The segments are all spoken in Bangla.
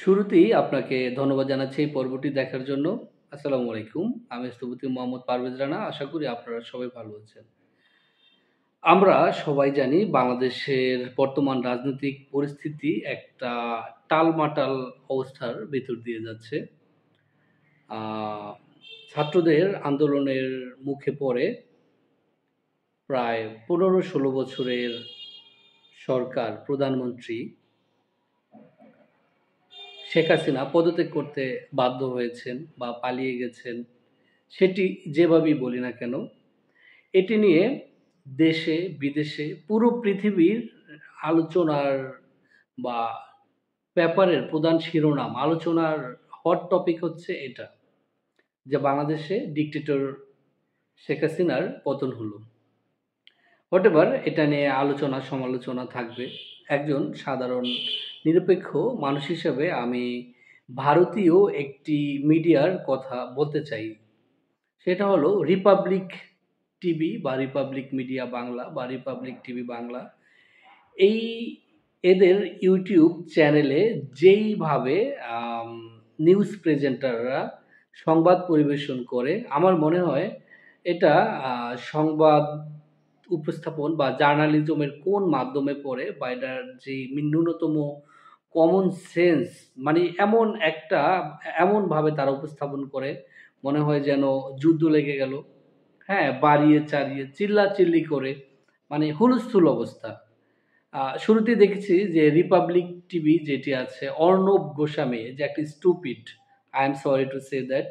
শুরুতেই আপনাকে ধন্যবাদ জানাচ্ছি এই পর্বটি দেখার জন্য। আসসালামু আলাইকুম। আমি স্থপতি মোহাম্মদ পারভেজ রানা। আশা করি আপনারা সবাই ভালো আছেন। আমরা সবাই জানি বাংলাদেশের বর্তমান রাজনৈতিক পরিস্থিতি একটা টালমাটাল অবস্থার ভেতর দিয়ে যাচ্ছে। আ ছাত্রদের আন্দোলনের মুখে পড়ে প্রায় ১৫-১৬ বছরের সরকার প্রধানমন্ত্রী শেখ হাসিনা পদত্যাগ করতে বাধ্য হয়েছেন বা পালিয়ে গেছেন। সেটি যেভাবেই বলি না কেন, এটি নিয়ে দেশে বিদেশে পুরো পৃথিবীর আলোচনার বা ব্যাপারের প্রধান শিরোনাম, আলোচনার হট টপিক হচ্ছে এটা। যে বাংলাদেশে ডিক্টেটর শেখ হাসিনার পতন হলো। হোয়াটএভার এটা নিয়ে আলোচনা সমালোচনা থাকবে। একজন সাধারণ নিরপেক্ষ মানুষ হিসেবে আমি ভারতীয় একটি মিডিয়ার কথা বলতে চাই। সেটা হলো রিপাবলিক টিভি বা রিপাবলিক মিডিয়া বাংলা বা রিপাবলিক টিভি বাংলা। এই এদের ইউটিউব চ্যানেলে যেইভাবে আম নিউজ প্রেজেন্টাররা সংবাদ পরিবেশন করে, আমার মনে হয় এটা সংবাদ উপস্থাপন বা জার্নালিজমের কোন মাধ্যমে পড়ে বা এটার যে ন্যূনতম কমন সেন্স, মানে এমনভাবে তারা উপস্থাপন করে, মনে হয় যেন যুদ্ধ লেগে গেল। হ্যাঁ? বাড়িয়ে চাড়িয়ে চিল্লাচিল্লি করে মানে হুলস্থুল অবস্থা। শুরুতেই দেখেছি যে রিপাবলিক টিভি যেটি আছে, অর্ণব গোস্বামী যে একটা stupid, I am sorry to say that.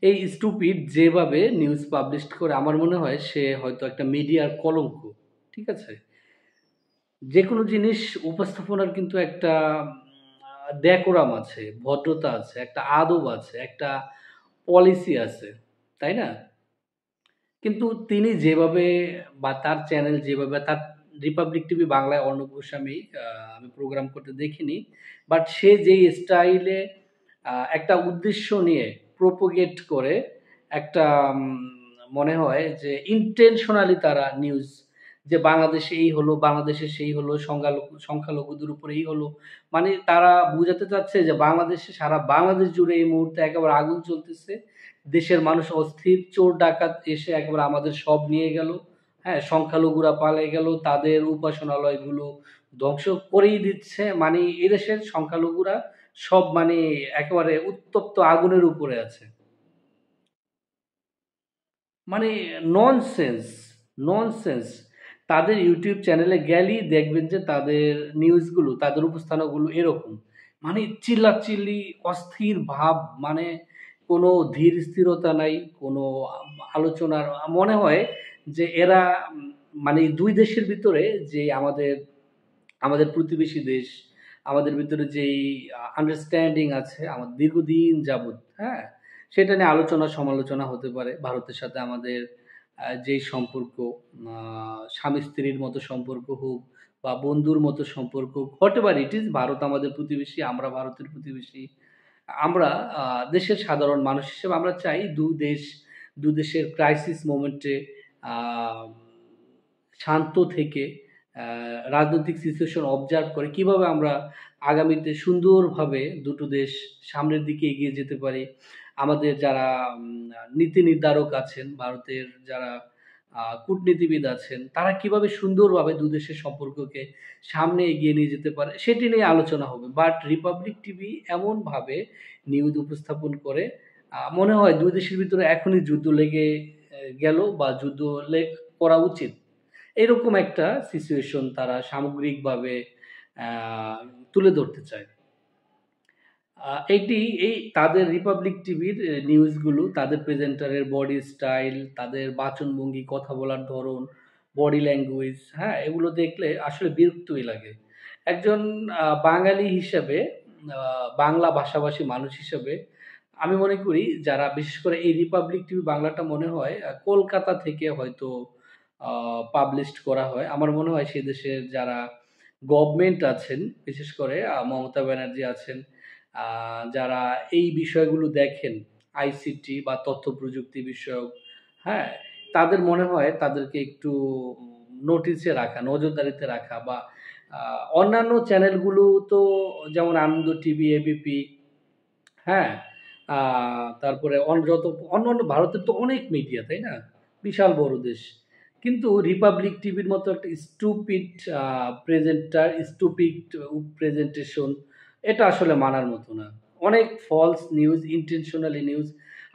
এই স্টুপিড যেভাবে নিউজ পাবলিশ করে আমার মনে হয় সে হয়তো একটা মিডিয়ার কলঙ্ক। ঠিক আছে? যেকোনো জিনিস উপস্থাপনার কিন্তু একটা ডেকোরাম আছে, ভদ্রতা আছে, একটা আদব আছে, একটা পলিসি আছে। তাই না? কিন্তু তিনি যেভাবে বা তার চ্যানেল যেভাবে তার রিপাবলিক টিভি বাংলায় অর্ণব গোস্বামী আমি প্রোগ্রাম করতে দেখিনি। বাট সে যেই স্টাইলে একটা উদ্দেশ্য নিয়ে প্রোপোগেট করে একটা মনে হয় যে ইনটেনশনালি তারা নিউজ, যে বাংলাদেশে এই হলো, বাংলাদেশে সেই হলো, সংখ্যালঘুদের উপরে এই হলো। মানে তারা বুঝাতে চাচ্ছে যে বাংলাদেশে, সারা বাংলাদেশ জুড়ে এই মুহূর্তে একেবারে আগুন চলতেছে। দেশের মানুষ অস্থির, চোর ডাকাত এসে একেবারে আমাদের সব নিয়ে গেল। হ্যাঁ? সংখ্যালঘুরা পালিয়ে গেল, তাদের উপাসনালয়গুলো ধ্বংস করেই দিচ্ছে। মানে এদেশের সংখ্যালঘুরা সব মানে একেবারে উত্তপ্ত আগুনের উপরে আছে। মানে ননসেন্স, ননসেন্স। তাদের ইউটিউব চ্যানেলে গেলেই দেখবেন যে তাদের নিউজগুলো, তাদের উপস্থাপনাগুলো এরকম। মানে চিল্লাচিল্লি, অস্থির ভাব, মানে কোনো ধীর স্থিরতা নাই, কোনো আলোচনার মনে হয় যে এরা মানে ২ দেশের ভিতরে যে আমাদের, আমাদের প্রতিবেশী দেশ, আমাদের ভিতরে যেই আন্ডারস্ট্যান্ডিং আছে আমাদের দীর্ঘদিন যাবৎ, হ্যাঁ? সেটা নিয়ে আলোচনা সমালোচনা হতে পারে। ভারতের সাথে আমাদের যেই সম্পর্ক, আ স্বামী-স্ত্রীর মতো সম্পর্ক হোক বা বন্ধুর মতো সম্পর্ক হোক, হোয়াটএভার ইট ইস, ভারত আমাদের প্রতিবেশী, আমরা ভারতের প্রতিবেশী। আমরা আ দেশের সাধারণ মানুষ হিসেবে আমরা চাই ২ দেশের ক্রাইসিস মোমেন্ট এ আ শান্ত থেকে রাজনৈতিক সিচুয়েশন অবজার্ভ করে কিভাবে আমরা আগামীতে সুন্দরভাবে দুটো দেশ সামনের দিকে এগিয়ে যেতে পারি। আমাদের যারা নীতি নির্ধারক আছেন, ভারতের যারা কূটনীতিবিদ আছেন, তারা কিভাবে সুন্দরভাবে ২ দেশের সম্পর্ককে সামনে এগিয়ে নিয়ে যেতে পারে, সেটি নিয়ে আলোচনা হবে। বাট রিপাবলিক টিভি এমনভাবে নিউজ উপস্থাপন করে, মনে হয় ২ দেশের ভিতরে এখনই যুদ্ধ লেগে গেল বা যুদ্ধ করা উচিত। এরকম একটা সিচুয়েশন তারা সামগ্রিকভাবে আ তুলে ধরতে চায়। এটি এই তাদের রিপাবলিক টিভির নিউজগুলো, তাদের প্রেজেন্টারের বডি স্টাইল, তাদের বাচনভঙ্গি, কথা বলার ধরন, বডি ল্যাঙ্গুয়েজ, হ্যাঁ? এগুলো দেখলে আসলে বিরক্তই লাগে। একজন বাঙালি হিসেবে, আ বাংলা ভাষাভাষী মানুষ হিসেবে আমি মনে করি যারা বিশেষ করে এই রিপাবলিক টিভি বাংলাটা মনে হয় কলকাতা থেকে হয়তো আ পাবলিশড করা হয়। আমার মনে হয় সে দেশের যারা গভর্নমেন্ট আছেন, বিশেষ করে মমতা ব্যানার্জি আছেন, আ যারা এই বিষয়গুলো দেখেন, আইসিটি বা তথ্য প্রযুক্তি বিষয়ক, হ্যাঁ? তাদের মনে হয় তাদেরকে একটু নোটিসে রাখা, নজরদারিতে রাখা বা অন্যান্য চ্যানেলগুলো তো যেমন আনন্দ টিভি, এবিপি, হ্যাঁ? তারপরে অন্যান্য ভারতের তো অনেক মিডিয়া, তাই না? বিশাল বড় দেশ। কিন্তু রিপাবলিক টিভির মতো একটা স্টুপিড প্রেজেন্টার, স্টুপিড প্রেজেন্টেশন, এটা আসলে মানার মতো না। অনেক ফলস নিউজ, ইনটেনশনালি নিউজ।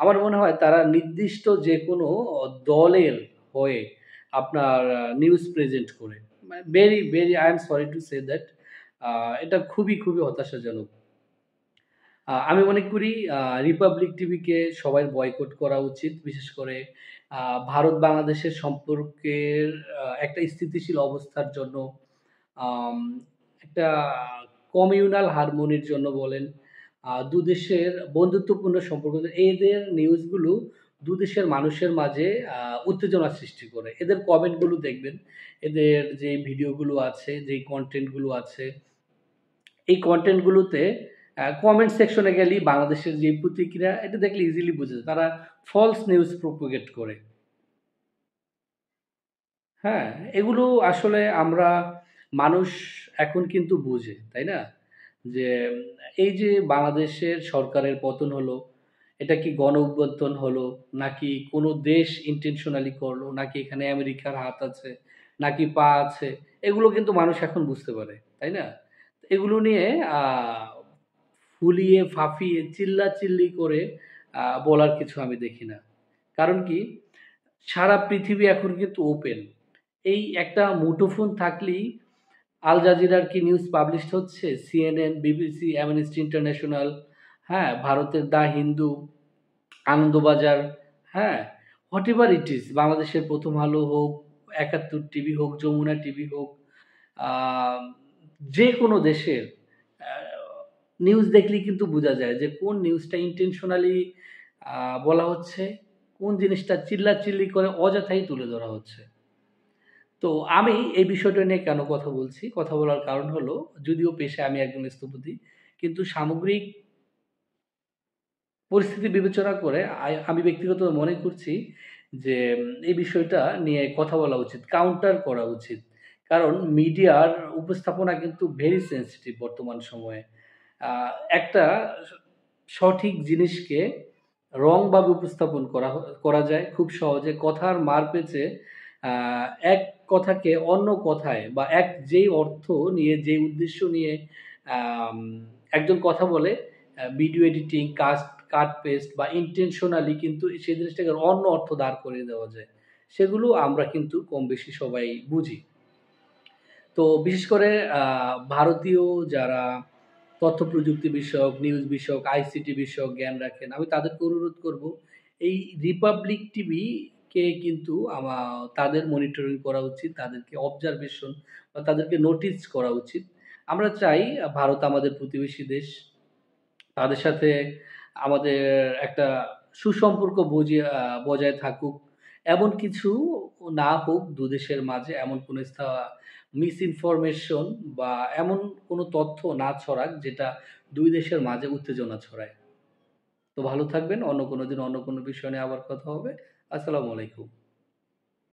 আমার মনে হয় তারা নির্দিষ্ট যেকোনো দলের হয়ে আপনার নিউজ প্রেজেন্ট করে। Very I am sorry to say that. এটা খুবই হতাশাজনক। আমি মনে করি রিপাবলিক টিভিকে সবার বয়কট করা উচিত। বিশেষ করে ভারত বাংলাদেশের সম্পর্কের একটা স্থিতিশীল অবস্থার জন্য, আম একটা কমিউনাল হারমোনির জন্য বলেন, দুদেশের বন্ধুত্বপূর্ণ সম্পর্ক, এদের নিউজগুলো দুদেশের মানুষের মাঝে উত্তেজনা সৃষ্টি করে। এদের কমেন্টগুলো দেখবেন, এদের যে ভিডিওগুলো আছে, যেই কনটেন্টগুলো আছে, এই কনটেন্টগুলোতে কমেন্ট সেকশনে গেলেই বাংলাদেশের যে প্রতিক্রিয়া, এটা দেখলে ইজিলি বোঝা যায়। তারা ফলস নিউজ প্রোপাগেট করে। হ্যাঁ? এগুলো আসলে আমরা মানুষ এখন কিন্তু বুঝে, তাই না? যে এই যে বাংলাদেশের সরকারের পতন হলো, এটা কি গণ-অভ্যুত্থান হলো? নাকি কোনো দেশ intentionally করলো? নাকি এখানে আমেরিকার হাত আছে? নাকি পা আছে? এগুলো কিন্তু মানুষ এখন বুঝতে পারে, তাই না? এগুলো নিয়ে আ ফুলিয়ে ফাঁপিয়ে চিল্লাচিল্লি করে বলার কিছু আমি দেখি না। কারণ কি? সারা পৃথিবী এখন কিন্তু ওপেন। এই একটা মুঠোফোন থাকলেই আল জাজিরার কি নিউজ পাবলিশড হচ্ছে, সিএনএন, বিবিসি, অ্যামনেস্টি ইন্টারন্যাশনাল, হ্যাঁ? ভারতের দ্য হিন্দু, আনন্দবাজার, হ্যাঁ? হোয়াটএভার ইট ইজ, বাংলাদেশের প্রথম আলো হোক, একাত্তর টিভি হোক, যমুনা টিভি হোক, আ যেকোনো দেশের আ নিউজ দেখলেই কিন্তু বোঝা যায় যে কোন নিউজটা ইনটেনশনালি আ বলা হচ্ছে, কোন জিনিসটা চিল্লাচিল্লি করে অযথাই তুলে ধরা হচ্ছে। তো আমি এই বিষয়টা নিয়ে কেন কথা বলছি? কথা বলার কারণ হলো, যদিও পেশায় আমি একজন স্থপতি, কিন্তু সামগ্রিক পরিস্থিতি বিবেচনা করে আমি ব্যক্তিগতভাবে মনে করছি যে এই বিষয়টা নিয়ে কথা বলা উচিত, কাউন্টার করা উচিত। কারণ মিডিয়ার উপস্থাপনা কিন্তু ভেরি সেনসিটিভ বর্তমান সময়ে। আ একটা স সঠিক জিনিসকে রংভাবে উপস্থাপন করা যায় খুব সহজে। কথার মারপ্যাঁচে আ এক কথাকে অন্য কথায়, বা যেই অর্থ নিয়ে, যেই উদ্দেশ্য নিয়ে আম একজন কথা বলে, ভিডিও এডিটিং, কাট পেস্ট বা ইনটেনশনালি কিন্তু সেই জিনিসটাকে অন্য অর্থ দাঁড় করিয়ে দেওয়া যায়। সেগুলো আমরা কিন্তু কম বেশি সবাই বুঝি। তো বিশেষ করে আ ভারতীয় যারা তথ্য প্রযুক্তি বিষয়ক, নিউজ বিষয়ক, আইসিটি বিষয়ক জ্ঞান রাখেন, আমি তাদেরকে অনুরোধ করব, এই রিপাবলিক টিভিকে কিন্তু তাদের মনিটরিং করা উচিত, তাদেরকে অবজারভেশন বা তাদেরকে নোটিস করা উচিত। আমরা চাই ভারত আমাদের প্রতিবেশী দেশ। তাদের সাথে আমাদের একটা সুসম্পর্ক বজায় থাকুক। এমন কিছু না হোক দুদেশের মাঝে, এমন কোনো মিসইনফরমেশন বা এমন কোনো তথ্য না ছড়াক যেটা ২ দেশের মাঝে উত্তেজনা ছড়ায়। তো ভালো থাকবেন। অন্য কোনো দিন অন্য কোনো বিষয় নিয়ে আবার কথা হবে। আসসালামু আলাইকুম।